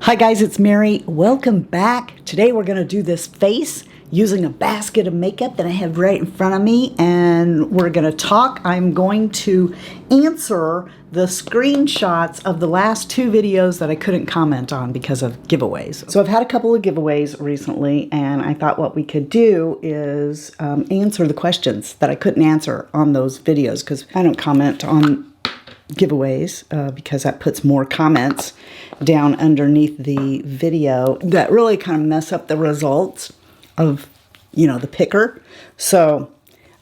Hi guys, it's Mary. Welcome back. Today we're going to do this face using a basket of makeup that I have right in front of me, and we're going to talk. I'm going to answer the screenshots of the last two videos that I couldn't comment on because of giveaways. So I've had a couple of giveaways recently, and I thought what we could do is answer the questions that I couldn't answer on those videos because I don't comment on giveaways because that puts more comments down underneath the video that really kind of mess up the results of, you know, the picker. So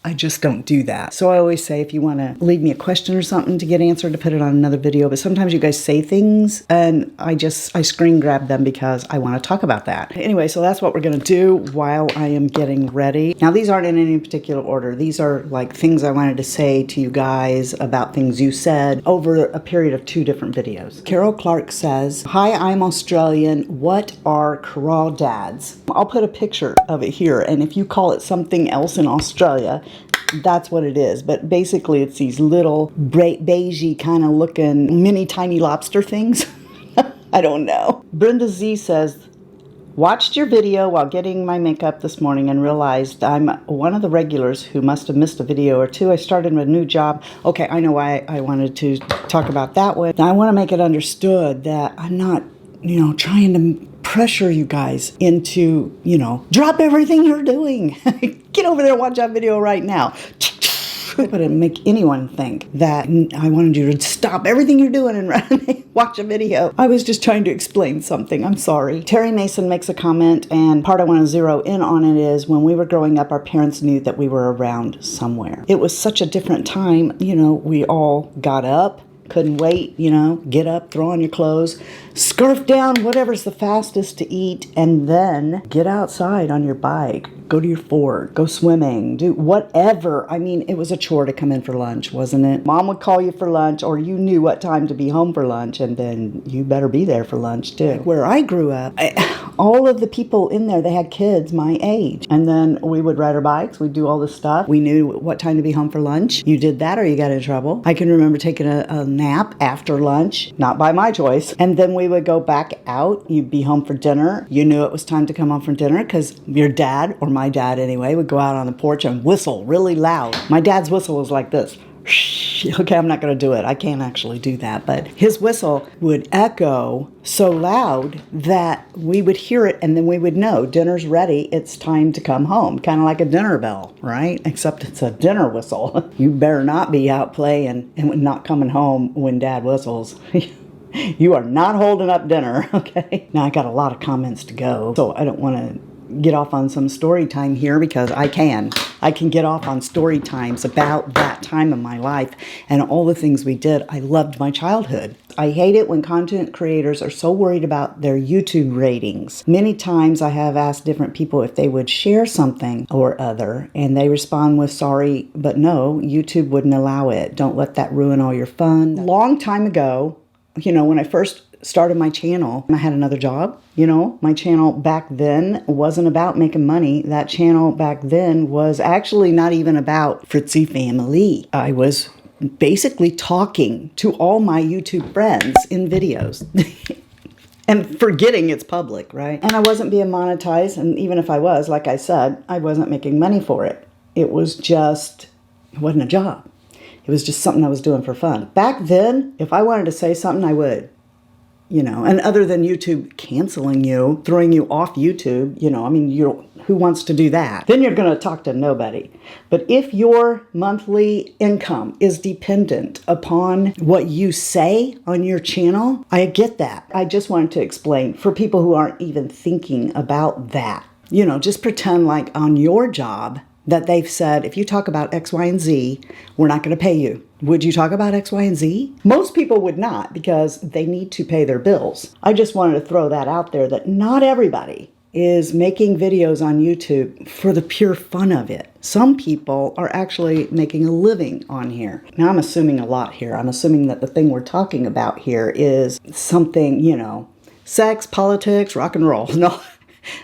I just don't do that. So I always say if you want to leave me a question or something to get answered, to put it on another video. But sometimes you guys say things and I screen grab them because I want to talk about that. Anyway, so that's what we're going to do while I am getting ready. Now these aren't in any particular order. These are like things I wanted to say to you guys about things you said over a period of 2 different videos. Carol Clark says, "Hi, I'm Australian. What are crawdads?" I'll put a picture of it here, and if you call it something else in Australia, that's what it is. But basically it's these little beigey kind of looking mini tiny lobster things. I don't know. Brenda Z says, "Watched your video while getting my makeup this morning and realized I'm one of the regulars who must have missed a video or two. I started a new job." Okay, I know why I wanted to talk about that one. Now, I want to make it understood that I'm not, trying to pressure you guys into, drop everything you're doing. Get over there and watch that video right now. But it make anyone think that I wanted you to stop everything you're doing and watch a video. I was just trying to explain something. I'm sorry. Terry Mason makes a comment, and part I want to zero in on it is when we were growing up, our parents knew that we were around somewhere. It was such a different time. We all got up. Couldn't wait, get up, throw on your clothes, scarf down, whatever's the fastest to eat, and then get outside on your bike, go to your fort, go swimming, do whatever. I mean, it was a chore to come in for lunch, wasn't it? Mom would call you for lunch, or you knew what time to be home for lunch, and then you better be there for lunch too. Where I grew up, all of the people in there, they had kids my age, and then we would ride our bikes, we'd do all this stuff. We knew what time to be home for lunch. You did that or you got in trouble. I can remember taking a nap after lunch, not by my choice, and then we would go back out. You'd be home for dinner. You knew it was time to come home for dinner because your dad, or my dad anyway, would go out on the porch and whistle really loud. My dad's whistle was like this. Okay, I'm not going to do it. I can't actually do that. But his whistle would echo so loud that we would hear it, and then we would know dinner's ready. It's time to come home. Kind of like a dinner bell, right? Except it's a dinner whistle. You better not be out playing and not coming home when Dad whistles. You are not holding up dinner, okay? Now, I got a lot of comments to go, so I don't want to get off on some story time here because I can get off on story times about that time of my life and all the things we did. I loved my childhood. I hate it when content creators are so worried about their YouTube ratings. Many times I have asked different people if they would share something or other, and they respond with sorry, but no, YouTube wouldn't allow it. Don't let that ruin all your fun. Long time ago, when I first started my channel, I had another job. My channel back then wasn't about making money. That channel back then was actually not even about Fritzy family. I was basically talking to all my YouTube friends in videos. And forgetting it's public, right? And I wasn't being monetized, and even if I was, like I said, I wasn't making money for it. It wasn't a job. It was just something I was doing for fun. Back then, if I wanted to say something, I would. And other than YouTube canceling you, throwing you off YouTube, who wants to do that? Then you're going to talk to nobody. But if your monthly income is dependent upon what you say on your channel, I get that. I just wanted to explain for people who aren't even thinking about that. Just pretend like on your job that they've said, if you talk about X, Y, and Z, we're not going to pay you. Would you talk about X, Y, and Z? Most people would not because they need to pay their bills. I just wanted to throw that out there that not everybody is making videos on YouTube for the pure fun of it. Some people are actually making a living on here. Now, I'm assuming a lot here. I'm assuming that the thing we're talking about here is something, sex, politics, rock and roll. No,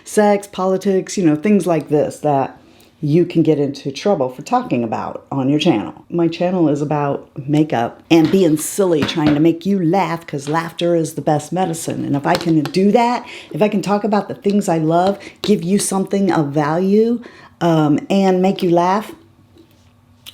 sex, politics, things like this that you can get into trouble for talking about on your channel. My channel is about makeup and being silly, trying to make you laugh, because laughter is the best medicine. And if I can do that, if I can talk about the things I love, give you something of value, and make you laugh,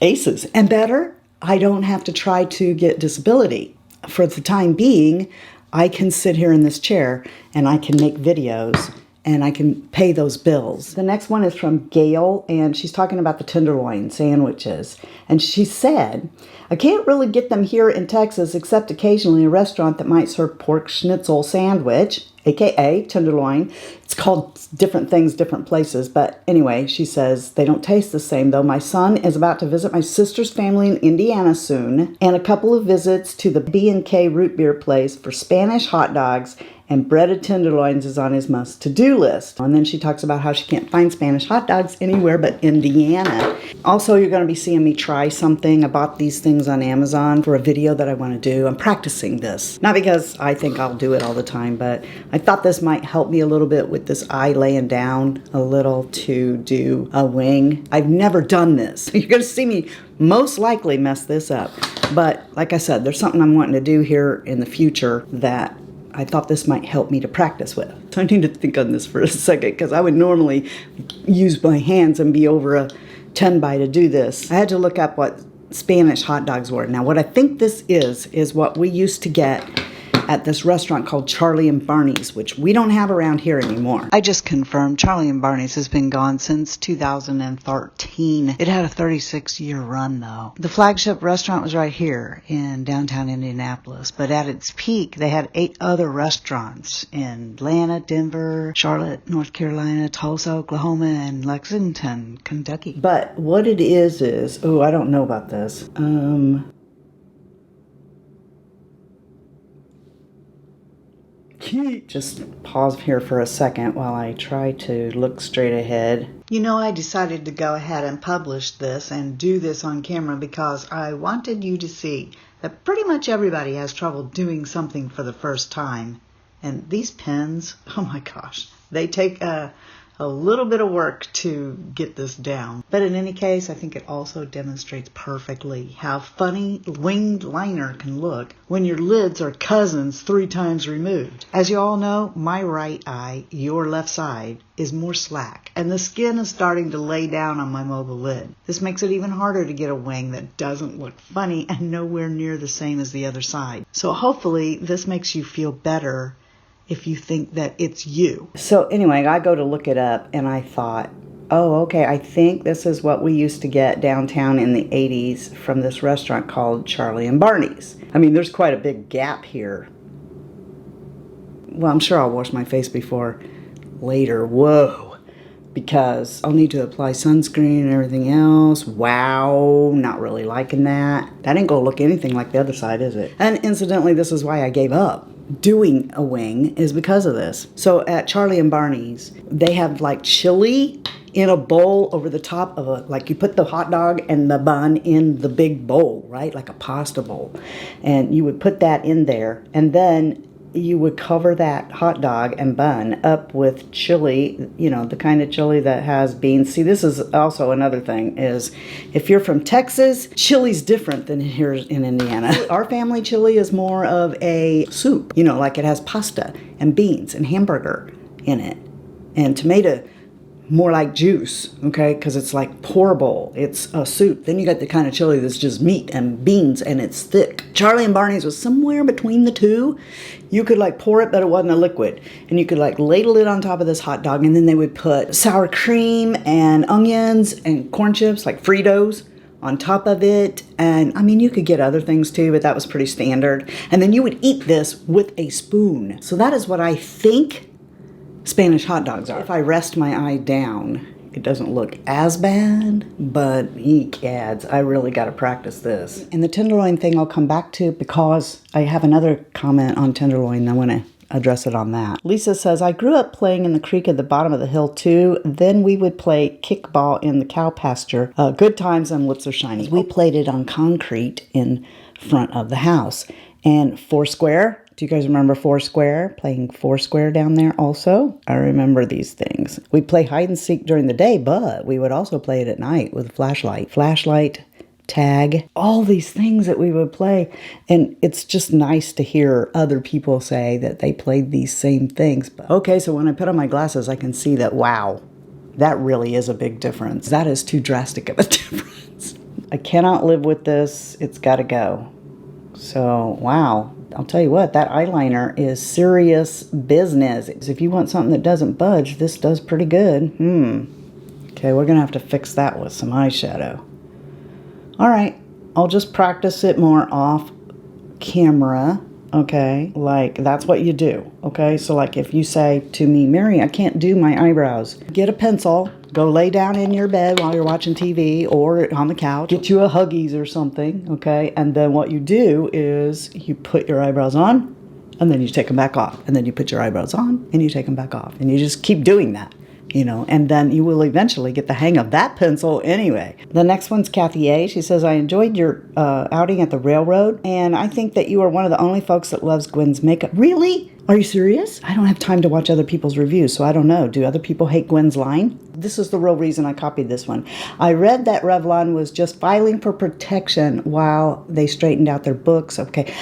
aces. And better, I don't have to try to get disability. For the time being, I can sit here in this chair and I can make videos and I can pay those bills. The next one is from Gail, and she's talking about the tenderloin sandwiches. And she said, I can't really get them here in Texas except occasionally a restaurant that might serve pork schnitzel sandwich, aka tenderloin. It's called different things, different places. But anyway, she says, they don't taste the same though. My son is about to visit my sister's family in Indiana soon, and a couple of visits to the B&K root beer place for Spanish hot dogs and breaded tenderloins is on his must-to-do list. And then she talks about how she can't find Spanish hot dogs anywhere but Indiana. Also, you're going to be seeing me try something. I bought these things on Amazon for a video that I want to do. I'm practicing this. Not because I think I'll do it all the time, but I thought this might help me a little bit with this eye laying down a little to do a wing. I've never done this. You're going to see me most likely mess this up. But like I said, there's something I'm wanting to do here in the future that I thought this might help me to practice with. So I need to think on this for a second, because I would normally use my hands and be over a 10 by to do this. I had to look up what Spanish hot dogs were. Now what I think this is what we used to get at this restaurant called Charlie and Barney's, which we don't have around here anymore. I just confirmed Charlie and Barney's has been gone since 2013. It had a 36-year run though. The flagship restaurant was right here in downtown Indianapolis, but at its peak they had 8 other restaurants in Atlanta, Denver, Charlotte, North Carolina, Tulsa, Oklahoma, and Lexington, Kentucky. But what it is, oh, I don't know about this. Just pause here for a second while I try to look straight ahead. You know, I decided to go ahead and publish this and do this on camera because I wanted you to see that pretty much everybody has trouble doing something for the first time. And these pens, oh my gosh, they take a little bit of work to get this down. But in any case, I think it also demonstrates perfectly how funny winged liner can look when your lids are cousins 3 times removed. As you all know, my right eye, your left side, is more slack, and the skin is starting to lay down on my mobile lid. This makes it even harder to get a wing that doesn't look funny and nowhere near the same as the other side. So hopefully this makes you feel better if you think that it's you. So anyway, I go to look it up and I thought, oh, okay, I think this is what we used to get downtown in the 80s from this restaurant called Charlie and Barney's. I mean, there's quite a big gap here. Well, I'm sure I'll wash my face before later. Whoa. Because I'll need to apply sunscreen and everything else. Wow, not really liking that. That ain't gonna look anything like the other side, is it? And incidentally, this is why I gave up doing a wing, is because of this. So at Charlie and Barney's, they have like chili in a bowl over the top of like you put the hot dog and the bun in the big bowl, right? Like a pasta bowl. And you would put that in there, and then you would cover that hot dog and bun up with chili, you know, the kind of chili that has beans. See, this is also another thing, is if you're from Texas, chili's different than here in Indiana. Our family chili is more of a soup, you know, like it has pasta and beans and hamburger in it, and tomato, more like juice, okay, because it's like pourable. It's a soup. Then you got the kind of chili that's just meat and beans and it's thick. Charlie and Barney's was somewhere between the two. You could like pour it, but it wasn't a liquid. And you could like ladle it on top of this hot dog, and then they would put sour cream and onions and corn chips, like Fritos, on top of it. And I mean, you could get other things too, but that was pretty standard. And then you would eat this with a spoon. So that is what I think Spanish hot dogs are. If I rest my eye down, it doesn't look as bad, but egads, I really got to practice this. And the tenderloin thing I'll come back to, because I have another comment on tenderloin and I want to address it on that. Lisa says, I grew up playing in the creek at the bottom of the hill too. Then we would play kickball in the cow pasture. Good times and lips are shiny. We played it on concrete in front of the house. And Foursquare, Do you guys remember Foursquare? Playing Foursquare down there also? I remember these things. We play hide and seek during the day, but we would also play it at night with a flashlight. Flashlight, tag, all these things that we would play. And it's just nice to hear other people say that they played these same things. But okay, so when I put on my glasses, I can see that, wow, that really is a big difference. That is too drastic of a difference. I cannot live with this. It's got to go. So, wow. I'll tell you what, that eyeliner is serious business. If you want something that doesn't budge, this does pretty good. Okay, we're going to have to fix that with some eyeshadow. All right, I'll just practice it more off camera. Okay, like that's what you do. Okay, so like if you say to me, Mary, I can't do my eyebrows, get a pencil, go lay down in your bed while you're watching TV or on the couch, get you a Huggies or something, okay? And then what you do is you put your eyebrows on and then you take them back off. And then you put your eyebrows on and you take them back off. And you just keep doing that. You know, and then you will eventually get the hang of that pencil anyway. The next one's Kathy A. She says, I enjoyed your outing at the railroad, and I think that you are one of the only folks that loves Gwen's makeup. Really? Are you serious? I don't have time to watch other people's reviews, so I don't know. Do other people hate Gwen's line? This is the real reason I copied this one. I read that Revlon was just filing for protection while they straightened out their books. Okay.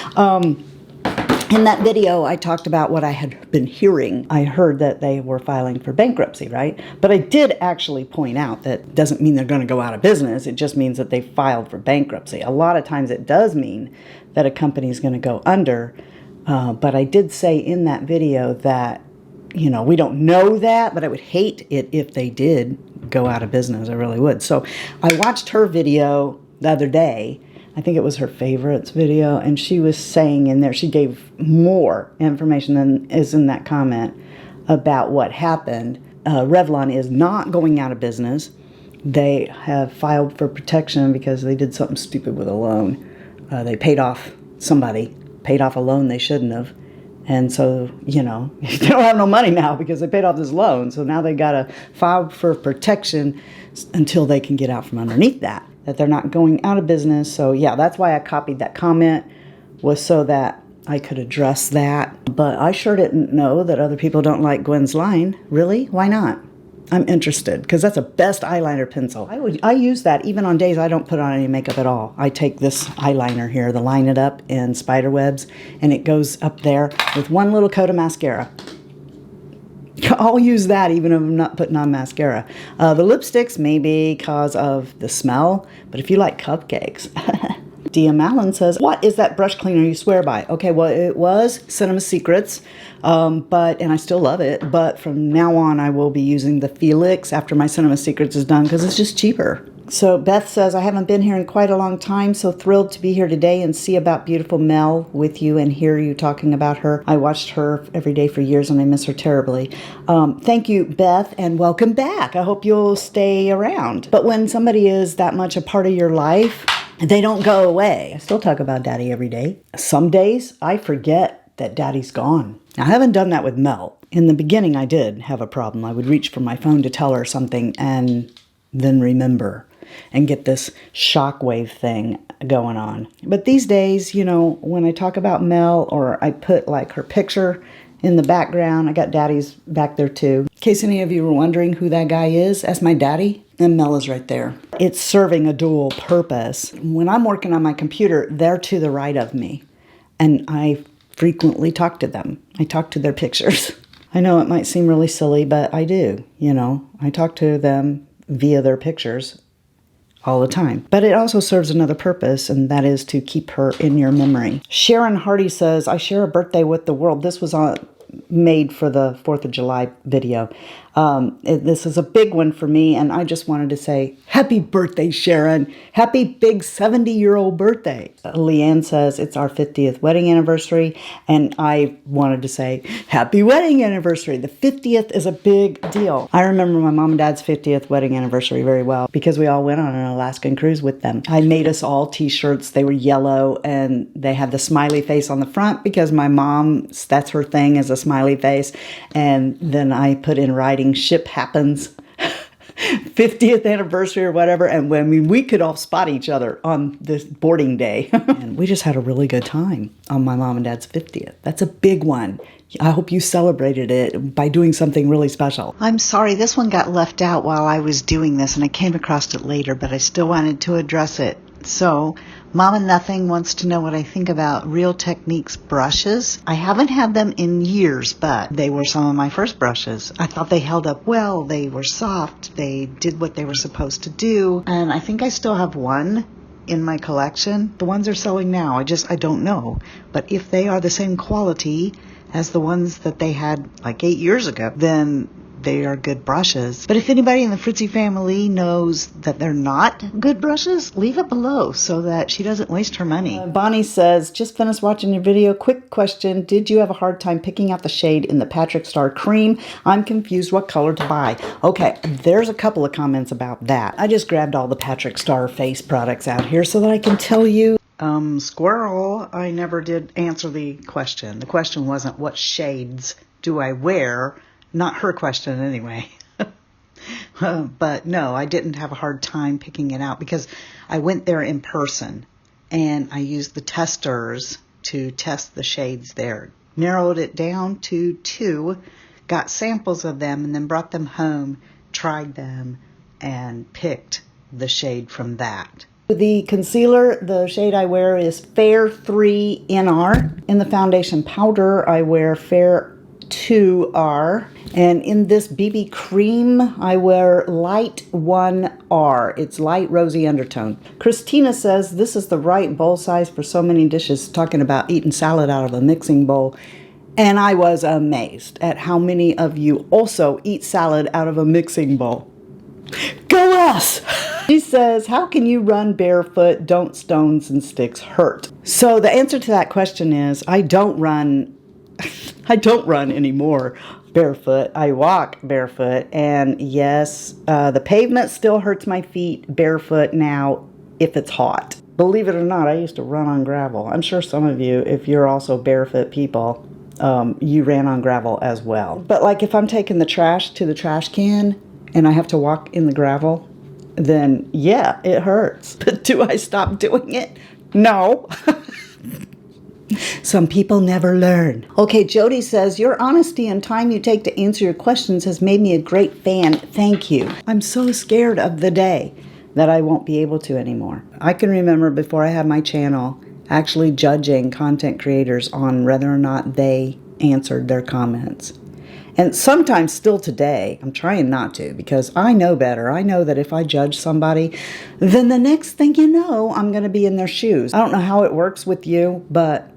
In that video, I talked about what I had been hearing. I heard that they were filing for bankruptcy, right? But I did actually point out that doesn't mean they're going to go out of business. It just means that they filed for bankruptcy. A lot of times it does mean that a company is going to go under. But I did say in that video that, you know, we don't know that, but I would hate it if they did go out of business. I really would. So I watched her video the other day. I think it was her favorites video, and she was saying in there, she gave more information than is in that comment about what happened. Revlon is not going out of business. They have filed for protection because they did something stupid with a loan. They paid off somebody, paid off a loan they shouldn't have. And so, you know, they don't have no money now because they paid off this loan. So now they got to file for protection until they can get out from underneath that they're not going out of business. So yeah, that's why I copied that comment, was so that I could address that. But I sure didn't know that other people don't like Gwen's line. Really? Why not? I'm interested, because that's a best eyeliner pencil. I use that even on days I don't put on any makeup at all. I take this eyeliner here, the Line It Up in Spiderwebs, and it goes up there with one little coat of mascara. I'll use that even if I'm not putting on mascara. The lipsticks, maybe because of the smell, but if you like cupcakes. Dia Mallon says, what is that brush cleaner you swear by? Okay, well, it was Cinema Secrets, and I still love it, but from now on I will be using the Felix after my Cinema Secrets is done because it's just cheaper. So Beth says, I haven't been here in quite a long time, so thrilled to be here today and see about beautiful Mel with you and hear you talking about her. I watched her every day for years and I miss her terribly. Thank you, Beth, and welcome back. I hope you'll stay around. But when somebody is that much a part of your life, they don't go away. I still talk about Daddy every day. Some days I forget that Daddy's gone. I haven't done that with Mel. In the beginning, I did have a problem. I would reach for my phone to tell her something and then remember and get this shockwave thing going on. But these days, you know, when I talk about Mel or I put like her picture in the background, I got Daddy's back there too. In case any of you were wondering who that guy is, that's my daddy, and Mel is right there. It's serving a dual purpose. When I'm working on my computer, they're to the right of me, and I frequently talk to them. I talk to their pictures. I know it might seem really silly, but I do, you know. I talk to them via their pictures all the time. But it also serves another purpose, and that is to keep her in your memory. Sharon Hardy says, I share a birthday with the world. This was made for the 4th of July video. This is a big one for me, and I just wanted to say, happy birthday, Sharon. Happy big 70-year-old birthday. Leanne says, it's our 50th wedding anniversary, and I wanted to say, happy wedding anniversary. The 50th is a big deal. I remember my mom and dad's 50th wedding anniversary very well because we all went on an Alaskan cruise with them. I made us all t-shirts. They were yellow, and they had the smiley face on the front because my mom, that's her thing, is a smiley face. And then I put in writing, ship happens. 50th anniversary or whatever. And when we could all spot each other on this boarding day. And we just had a really good time on my mom and dad's 50th. That's a big one. I hope you celebrated it by doing something really special. I'm sorry, this one got left out while I was doing this, and I came across it later, but I still wanted to address it. So, Mama Nothing wants to know what I think about Real Techniques brushes. I haven't had them in years, but they were some of my first brushes. I thought they held up well. They were soft. They did what they were supposed to do. And I think I still have one in my collection. The ones they're selling now, I don't know. But if they are the same quality as the ones that they had like 8 years ago, then they are good brushes. But if anybody in the Fritzy family knows that they're not good brushes, leave it below so that she doesn't waste her money. Bonnie says, just finished watching your video. Quick question. Did you have a hard time picking out the shade in the Patrick Star Cream? I'm confused what color to buy. Okay, there's a couple of comments about that. I just grabbed all the Patrick Star face products out here so that I can tell you. Squirrel, I never did answer the question. The question wasn't what shades do I wear? Not her question anyway. But no, I didn't have a hard time picking it out because I went there in person and I used the testers to test the shades there. Narrowed it down to 2, got samples of them, and then brought them home, tried them, and picked the shade from that. The concealer, the shade I wear is Fair 3 NR. In the foundation powder, I wear Fair 2R. And in this BB cream, I wear Light 1R. It's light rosy undertone. Christina says this is the right bowl size for so many dishes, talking about eating salad out of a mixing bowl. And I was amazed at how many of you also eat salad out of a mixing bowl. Go us! She says, how can you run barefoot? Don't stones and sticks hurt? So the answer to that question is I don't run anymore barefoot. I walk barefoot, and yes, the pavement still hurts my feet barefoot now if it's hot. Believe it or not, I used to run on gravel. I'm sure some of you, if you're also barefoot people, you ran on gravel as well. But like if I'm taking the trash to the trash can and I have to walk in the gravel, then yeah, it hurts. But do I stop doing it? No. Some people never learn. Okay, Jody says, your honesty and time you take to answer your questions has made me a great fan. Thank you. I'm so scared of the day that I won't be able to anymore. I can remember before I had my channel actually judging content creators on whether or not they answered their comments. And sometimes still today, I'm trying not to because I know better. I know that if I judge somebody, then the next thing you know, I'm going to be in their shoes. I don't know how it works with you, but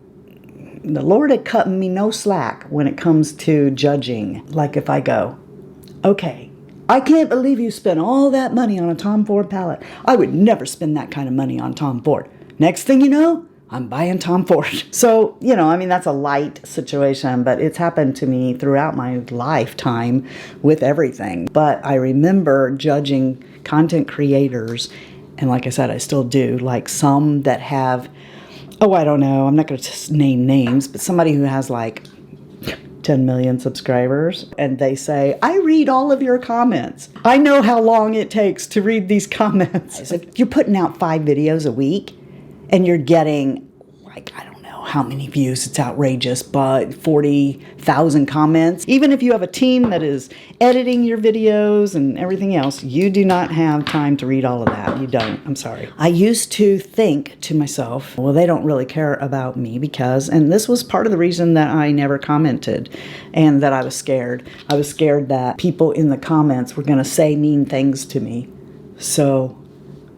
the Lord had cut me no slack when it comes to judging. Like if I go, okay, I can't believe you spent all that money on a Tom Ford palette. I would never spend that kind of money on Tom Ford. Next thing you know, I'm buying Tom Ford. So, you know, I mean, that's a light situation, but it's happened to me throughout my lifetime with everything. But I remember judging content creators, and like I said, I still do, like some that have, oh, I don't know, I'm not going to name names, but somebody who has like 10 million subscribers, and they say, I read all of your comments. I know how long it takes to read these comments. If you're putting out 5 videos a week, and you're getting, like, I don't know how many views, it's outrageous, but 40,000 comments. Even if you have a team that is editing your videos and everything else, you do not have time to read all of that. You don't. I'm sorry. I used to think to myself, well, they don't really care about me because, and this was part of the reason that I never commented and that I was scared. I was scared that people in the comments were going to say mean things to me. So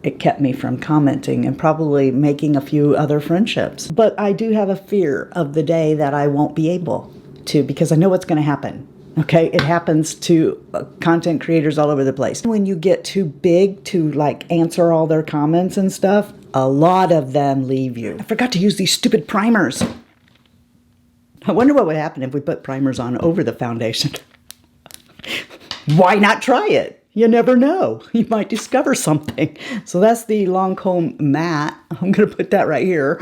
it kept me from commenting and probably making a few other friendships. But I do have a fear of the day that I won't be able to because I know what's going to happen. Okay, it happens to content creators all over the place. When you get too big to like answer all their comments and stuff, a lot of them leave you. I forgot to use these stupid primers. I wonder what would happen if we put primers on over the foundation. Why not try it? You never know. You might discover something. So that's the Lancome matte. I'm going to put that right here.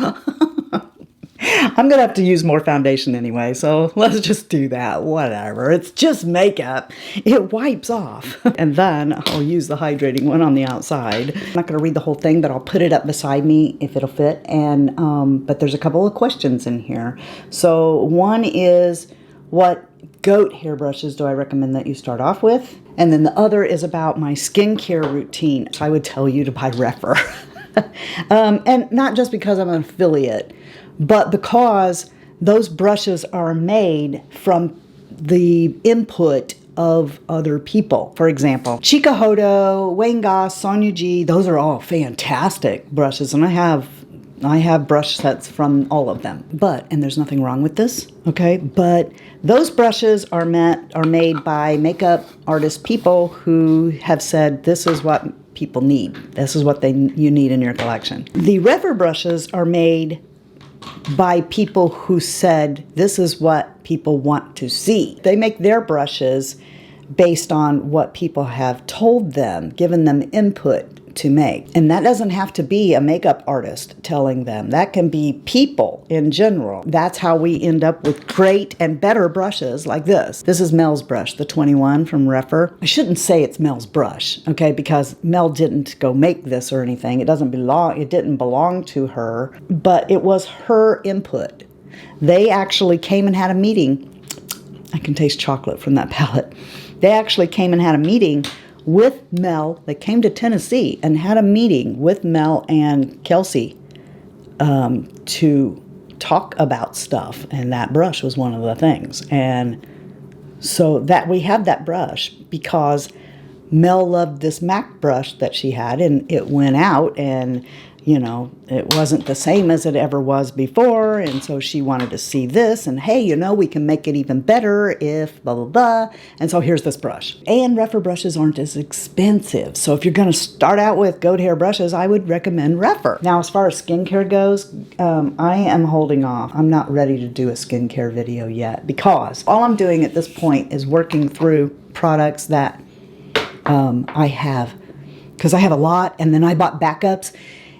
I'm gonna have to use more foundation anyway, so let's just do that. Whatever. It's just makeup. It wipes off. And then I'll use the hydrating one on the outside. I'm not gonna read the whole thing, but I'll put it up beside me if it'll fit. And but there's a couple of questions in here. So one is, what goat hairbrushes do I recommend that you start off with? And then the other is about my skincare routine. So I would tell you to buy rephr. And not just because I'm an affiliate, but because those brushes are made from the input of other people. For example, Chica Hodo, Wayne Goss, Sonia G, those are all fantastic brushes, and I have brush sets from all of them. But, and there's nothing wrong with this, okay? But those brushes are made by makeup artist people who have said, this is what people need. This is what you need in your collection. The rephr brushes are made by people who said, this is what people want to see. They make their brushes based on what people have told them, given them input to make. And that doesn't have to be a makeup artist telling them. That can be people in general. That's how we end up with great and better brushes like this. This is Mel's brush, the 21 from rephr. I shouldn't say it's Mel's brush, okay, because Mel didn't go make this or anything. It didn't belong to her, but it was her input. They actually came and had a meeting. I can taste chocolate from that palette. They actually came and had a meeting with Mel. They came to Tennessee and had a meeting with Mel and Kelsey to talk about stuff, and that brush was one of the things. And so that we have that brush because Mel loved this MAC brush that she had, and it went out, and you know, it wasn't the same as it ever was before, and so she wanted to see this, and hey, you know, we can make it even better if blah, blah, blah. And so here's this brush. And rephr brushes aren't as expensive, so if you're going to start out with goat hair brushes, I would recommend rephr. Now, as far as skincare goes, I am holding off. I'm not ready to do a skincare video yet, because all I'm doing at this point is working through products that I have, because I have a lot, and then I bought backups.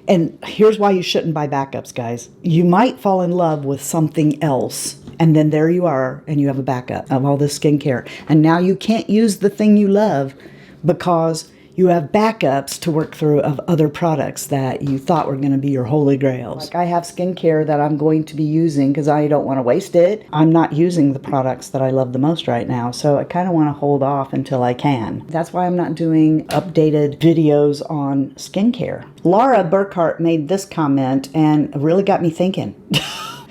And here's why you shouldn't buy backups, guys. You might fall in love with something else, and then there you are, and you have a backup of all this skincare. And now you can't use the thing you love because you have backups to work through of other products that you thought were going to be your holy grails. Like I have skincare that I'm going to be using because I don't want to waste it. I'm not using the products that I love the most right now, so I kind of want to hold off until I can. That's why I'm not doing updated videos on skincare. Laura Burkhart made this comment and it really got me thinking.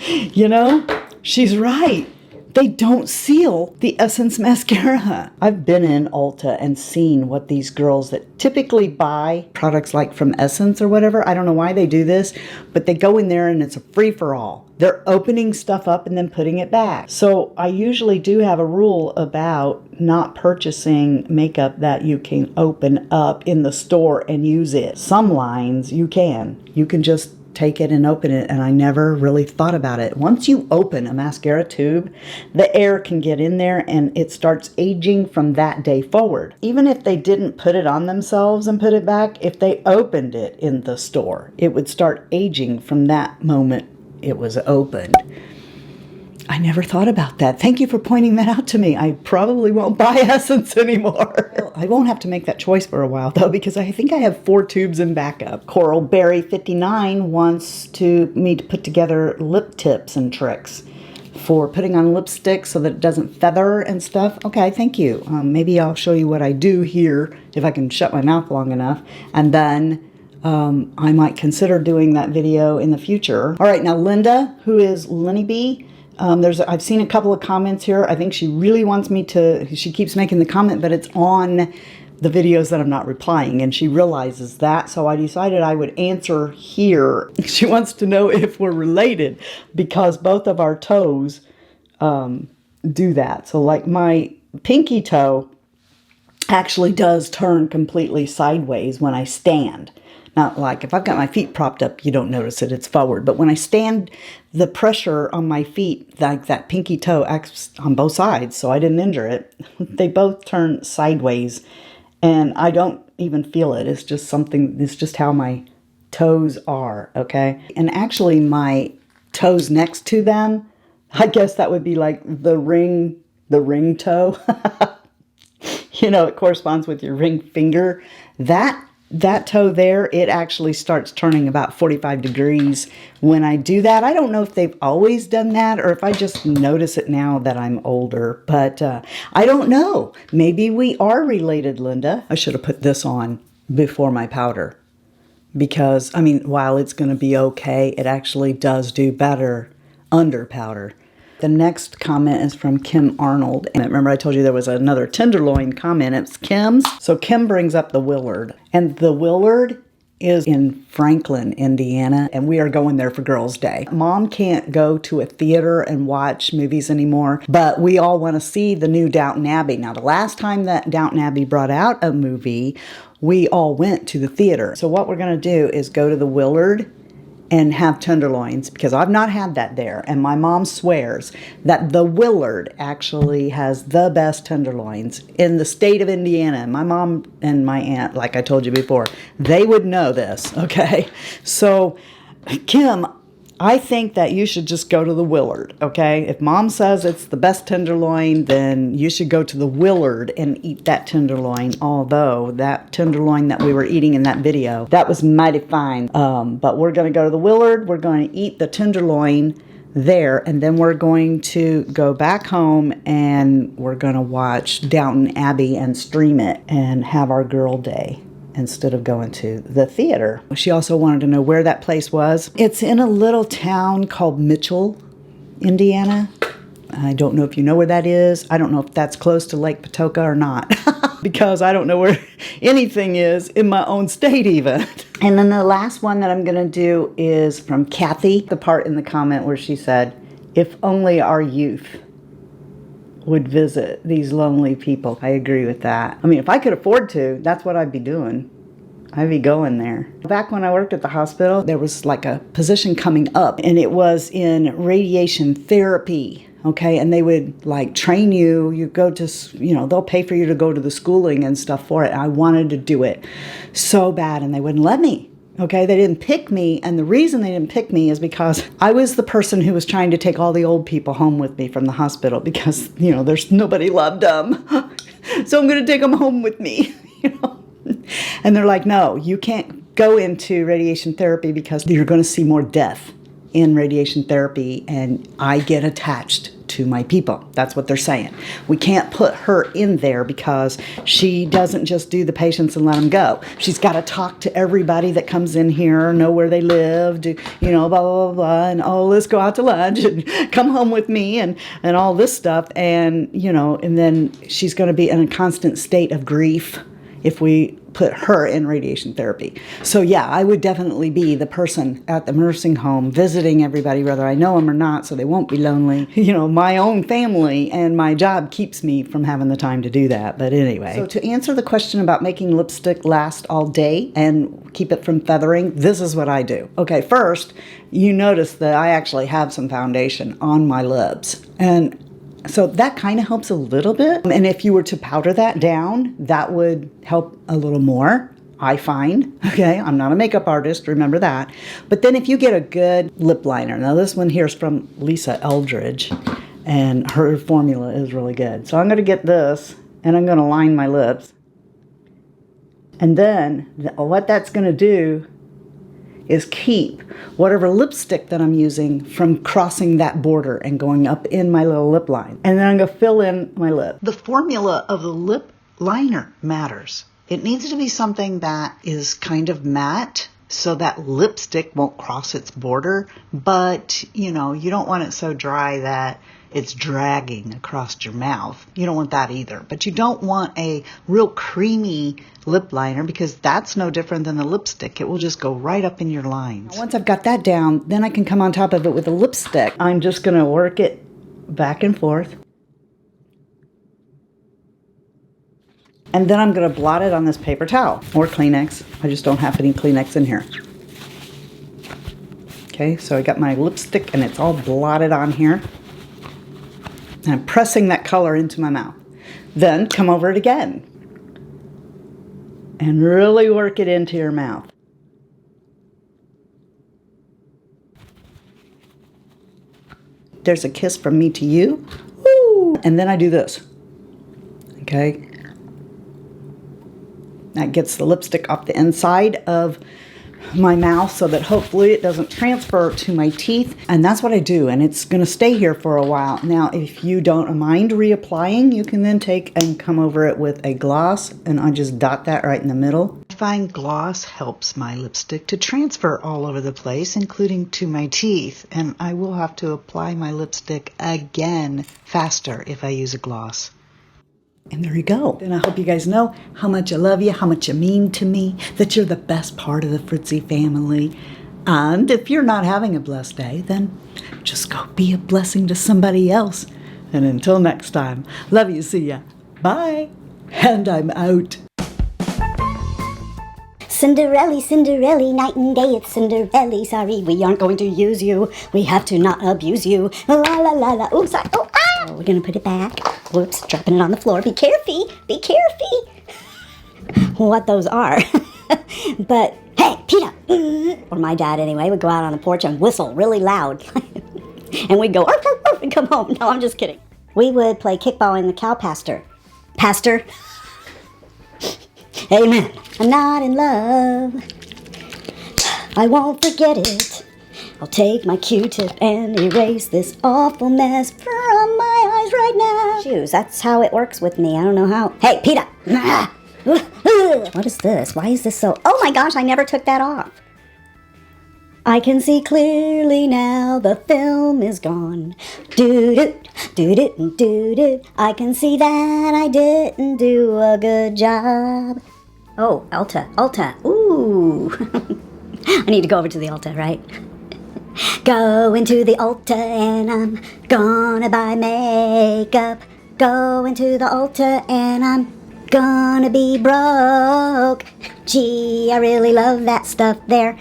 You know, she's right. They don't seal the Essence mascara. I've been in Ulta and seen what these girls that typically buy products like from Essence or whatever, I don't know why they do this, but they go in there and it's a free-for-all. They're opening stuff up and then putting it back. So I usually do have a rule about not purchasing makeup that you can open up in the store and use it. Some lines you can. You can just take it and open it, and I never really thought about it. Once you open a mascara tube, the air can get in there and it starts aging from that day forward. Even if they didn't put it on themselves and put it back, if they opened it in the store, it would start aging from that moment it was opened. I never thought about that. Thank you for pointing that out to me. I probably won't buy Essence anymore. I won't have to make that choice for a while, though, because I think I have 4 tubes in backup. Coral Berry 59 wants me to put together lip tips and tricks for putting on lipstick so that it doesn't feather and stuff. Okay, thank you. Maybe I'll show you what I do here if I can shut my mouth long enough. And then I might consider doing that video in the future. All right, now Linda, who is Lenny B, I've seen a couple of comments here. I think she really wants me to, she keeps making the comment, but it's on the videos that I'm not replying, and she realizes that, so I decided I would answer here. She wants to know if we're related, because both of our toes do that. So like my pinky toe actually does turn completely sideways when I stand. Not like if I've got my feet propped up, you don't notice it, it's forward. But when I stand, the pressure on my feet, like that pinky toe acts on both sides, so I didn't injure it. They both turn sideways, and I don't even feel it. It's just something, it's just how my toes are, okay? And actually my toes next to them. I guess that would be like the ring toe. You know, it corresponds with your ring finger. That toe there, it actually starts turning about 45 degrees when I do that. I don't know if they've always done that or if I just notice it now that I'm older, but I don't know. Maybe we are related, Linda. I should have put this on before my powder because, I mean, while it's going to be okay, it actually does do better under powder. The next comment is from Kim Arnold. And remember I told you there was another Tenderloin comment. It's Kim's. So Kim brings up the Willard. And the Willard is in Franklin, Indiana. And we are going there for Girls' Day. Mom can't go to a theater and watch movies anymore. But we all want to see the new Downton Abbey. Now, the last time that Downton Abbey brought out a movie, we all went to the theater. So what we're going to do is go to the Willard and have tenderloins, because I've not had that there. And my mom swears that the Willard actually has the best tenderloins in the state of Indiana. My mom and my aunt, like I told you before, they would know this, okay? So, Kim, I think that you should just go to the Willard, okay? If Mom says it's the best tenderloin, then you should go to the Willard and eat that tenderloin, although that tenderloin that we were eating in that video, that was mighty fine. But we're going to go to the Willard, we're going to eat the tenderloin there, and then we're going to go back home and we're going to watch Downton Abbey and stream it and have our girl day instead of going to the theater. She also wanted to know where that place was. It's in a little town called Mitchell, Indiana. I don't know if you know where that is. I don't know if that's close to Lake Patoka or not, because I don't know where anything is in my own state even. And then the last one that I'm going to do is from Kathy, the part in the comment where she said, if only our youth would visit these lonely people. I agree with that. I mean, if I could afford to, that's what I'd be doing. I'd be going there. Back when I worked at the hospital, there was like a position coming up, and it was in radiation therapy, okay? And they would like train you. You go to, you know, they'll pay for you to go to the schooling and stuff for it. I wanted to do it so bad, and they wouldn't let me. Okay, they didn't pick me, and the reason they didn't pick me is because I was the person who was trying to take all the old people home with me from the hospital because, you know, there's nobody loved them. So I'm going to take them home with me, you know. And they're like, no, you can't go into radiation therapy because you're going to see more death in radiation therapy, and I get attached to my people. That's what they're saying. We can't put her in there because she doesn't just do the patients and let them go. She's got to talk to everybody that comes in here, know where they live, do, you know, blah, blah, blah, blah, and oh, let's go out to lunch and come home with me and all this stuff. And, you know, and then she's going to be in a constant state of grief if we put her in radiation therapy. So yeah, I would definitely be the person at the nursing home visiting everybody, whether I know them or not, so they won't be lonely. You know, my own family and my job keeps me from having the time to do that. But anyway, so to answer the question about making lipstick last all day and keep it from feathering, this is what I do. Okay, first, you notice that I actually have some foundation on my lips. And so that kind of helps a little bit. And if you were to powder that down, that would help a little more, I find. Okay, I'm not a makeup artist, remember that. But then if you get a good lip liner, now this one here is from Lisa Eldridge, and her formula is really good. So I'm going to get this, and I'm going to line my lips. And then what that's going to do is keep whatever lipstick that I'm using from crossing that border and going up in my little lip line. And then I'm going to fill in my lip. The formula of the lip liner matters. It needs to be something that is kind of matte so that lipstick won't cross its border, but you know, you don't want it so dry that it's dragging across your mouth. You don't want that either. But you don't want a real creamy lip liner because that's no different than the lipstick. It will just go right up in your lines. Now, once I've got that down, then I can come on top of it with a lipstick. I'm just going to work it back and forth. And then I'm going to blot it on this paper towel or Kleenex. I just don't have any Kleenex in here. Okay, so I got my lipstick and it's all blotted on here. And I'm pressing that color into my mouth. Then come over it again. And really work it into your mouth. There's a kiss from me to you. Woo! And then I do this. Okay? That gets the lipstick off the inside of my mouth so that hopefully it doesn't transfer to my teeth. And that's what I do, and it's going to stay here for a while. Now, if you don't mind reapplying, you can then take and come over it with a gloss, and I just dot that right in the middle. I find gloss helps my lipstick to transfer all over the place, including to my teeth, and I will have to apply my lipstick again faster if I use a gloss. And there you go. And I hope you guys know how much I love you, how much you mean to me, that you're the best part of the Fritzy family. And if you're not having a blessed day, then just go be a blessing to somebody else. And until next time, love you, see ya. Bye. And I'm out. Cinderella, Cinderella, night and day, it's Cinderella. Sorry, we aren't going to use you. We have to not abuse you. La la la la. Oops, oh, ah! We're gonna put it back. Whoops, dropping it on the floor. Be careful, be careful. What those are. But, hey, Peter, or my dad anyway, would go out on the porch and whistle really loud. And we'd go, arf, arf, arf, and come home. No, I'm just kidding. We would play kickball in the cow pasture. Pastor. Amen. I'm not in love. I won't forget it. I'll take my Q-tip and erase this awful mess from my eyes right now. Shoes, that's how it works with me. I don't know how. Hey, Peter. What is this? Why is this so... Oh my gosh, I never took that off. I can see clearly now the film is gone. Doo-doo, doo-doo, doo-doo. I can see that I didn't do a good job. Oh, Ulta. Ooh. I need to go over to the Ulta, right? Go into the Ulta and I'm gonna buy makeup. Go into the Ulta and I'm gonna be broke. Gee, I really love that stuff there.